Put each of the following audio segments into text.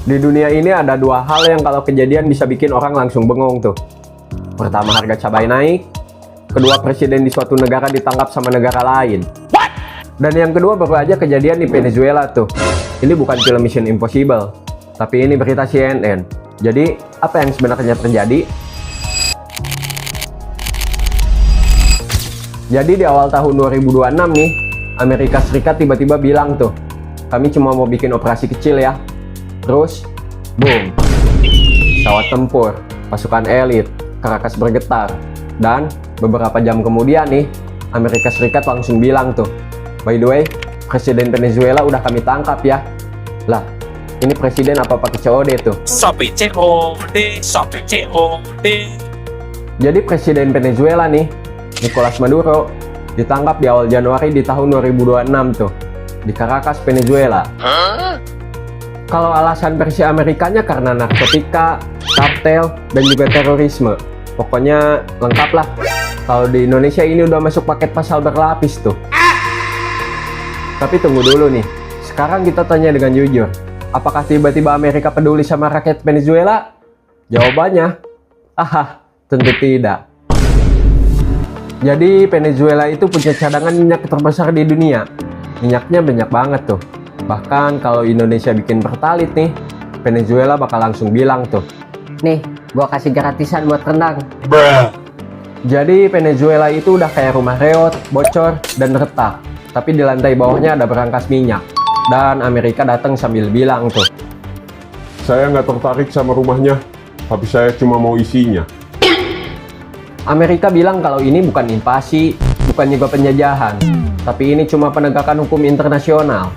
Di dunia ini ada dua hal yang kalau kejadian bisa bikin orang langsung bengong tuh. Pertama, harga cabai naik. Kedua, presiden di suatu negara ditangkap sama negara lain. Dan yang kedua baru aja kejadian di Venezuela tuh. Ini bukan film Mission Impossible, tapi ini berita CNN. Jadi, apa yang sebenarnya terjadi? Jadi di awal tahun 2026 nih, Amerika Serikat tiba-tiba bilang tuh, kami cuma mau bikin operasi kecil ya. Terus, boom, pesawat tempur, pasukan elit, Caracas bergetar. Dan beberapa jam kemudian nih, Amerika Serikat langsung bilang tuh, by the way, Presiden Venezuela udah kami tangkap ya. Lah, ini presiden apa pakai COD tuh? Sampai COD, sampai COD. Jadi Presiden Venezuela nih, Nicolas Maduro, ditangkap di awal Januari di tahun 2026 tuh, di Caracas, Venezuela. Kalau alasan versi Amerikanya karena narkotika, kartel, dan juga terorisme. Pokoknya lengkap lah. Kalau di Indonesia ini udah masuk paket pasal berlapis tuh. Tapi tunggu dulu nih, sekarang kita tanya dengan jujur. Apakah tiba-tiba Amerika peduli sama rakyat Venezuela? Jawabannya, tentu tidak. Jadi Venezuela itu punya cadangan minyak terbesar di dunia. Minyaknya banyak banget tuh. Bahkan kalau Indonesia bikin pertalit nih, Venezuela bakal langsung bilang tuh, nih, gua kasih gratisan buat rendang. Jadi Venezuela itu udah kayak rumah reot, bocor, dan retak. Tapi di lantai bawahnya ada berangkas minyak. Dan Amerika datang sambil bilang tuh, saya nggak tertarik sama rumahnya, tapi saya cuma mau isinya. Amerika bilang kalau ini bukan invasi, bukan juga penjajahan, tapi ini cuma penegakan hukum internasional.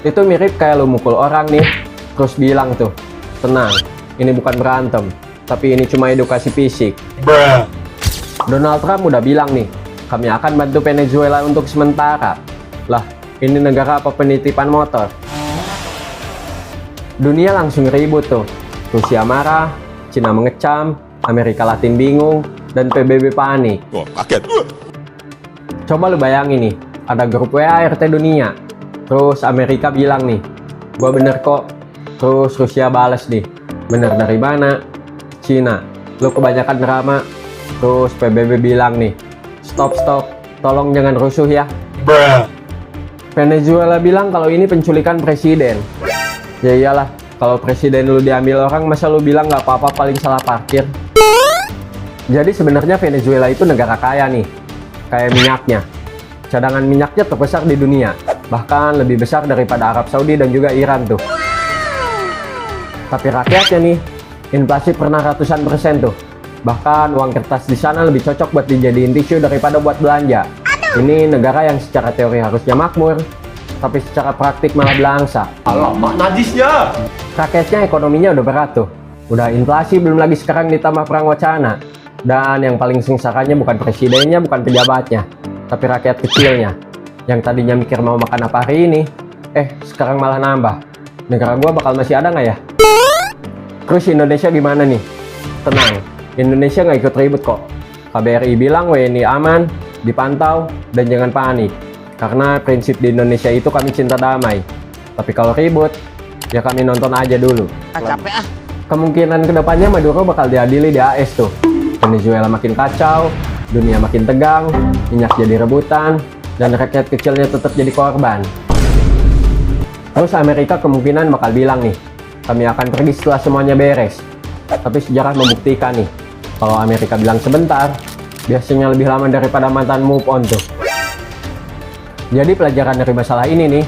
Itu mirip kayak lu mukul orang nih, terus bilang tuh, tenang, ini bukan berantem, tapi ini cuma edukasi fisik. Donald Trump udah bilang nih, kami akan bantu Venezuela untuk sementara. Lah, ini negara apa penitipan motor? Dunia langsung ribut tuh. Rusia marah, Cina mengecam, Amerika Latin bingung, dan PBB panik. Kaget. Coba lu bayangin nih, ada grup WA RT dunia. Terus Amerika bilang nih, gua bener kok. Terus Rusia bales nih, bener dari mana? Cina, lu kebanyakan drama. Terus PBB bilang nih, stop, tolong jangan rusuh ya. Venezuela bilang kalau ini penculikan presiden. Ya iyalah, kalau presiden lu diambil orang, masa lu bilang nggak apa-apa paling salah parkir? Jadi sebenarnya Venezuela itu negara kaya nih, kayak minyaknya. Cadangan minyaknya terbesar di dunia, bahkan lebih besar daripada Arab Saudi dan juga Iran tuh. Tapi rakyatnya nih, inflasi pernah ratusan persen tuh. Bahkan uang kertas di sana lebih cocok buat dijadiin tisu daripada buat belanja. Ini negara yang secara teori harusnya makmur, tapi secara praktik malah belangsa. Alamak najisnya. Rakyatnya ekonominya udah berat tuh. Udah inflasi, belum lagi sekarang ditambah perang wacana. Dan yang paling sengsaranya bukan presidennya, bukan pejabatnya, tapi rakyat kecilnya. Yang tadinya mikir mau makan apa hari ini, sekarang malah nambah. Negara gua bakal masih ada nggak ya? Terus Indonesia gimana nih? Tenang, Indonesia nggak ikut ribut kok. KBRI bilang WNI aman, dipantau, dan jangan panik. Karena prinsip di Indonesia itu kami cinta damai. Tapi kalau ribut, ya kami nonton aja dulu. Capek ah. Kemungkinan kedepannya Maduro bakal diadili di AS tuh. Venezuela makin kacau, dunia makin tegang, minyak jadi rebutan, dan rakyat kecilnya tetap jadi korban. Terus Amerika kemungkinan bakal bilang nih, kami akan pergi setelah semuanya beres. Tapi sejarah membuktikan nih, kalau Amerika bilang sebentar, biasanya lebih lama daripada mantan move on tuh. Jadi pelajaran dari masalah ini nih,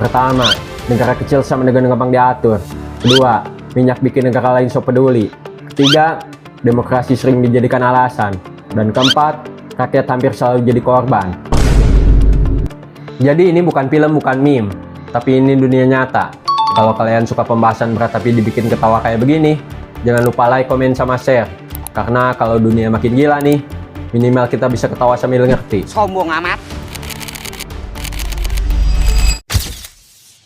pertama, negara kecil sama negara gampang diatur. Kedua, minyak bikin negara lain so peduli. Ketiga, demokrasi sering dijadikan alasan. Dan keempat, rakyat hampir selalu jadi korban. Jadi ini bukan film, bukan meme, tapi ini dunia nyata. Kalau kalian suka pembahasan berat tapi dibikin ketawa kayak begini, jangan lupa like, komen, sama share. Karena kalau dunia makin gila nih, minimal kita bisa ketawa sambil ngerti. Sombong amat.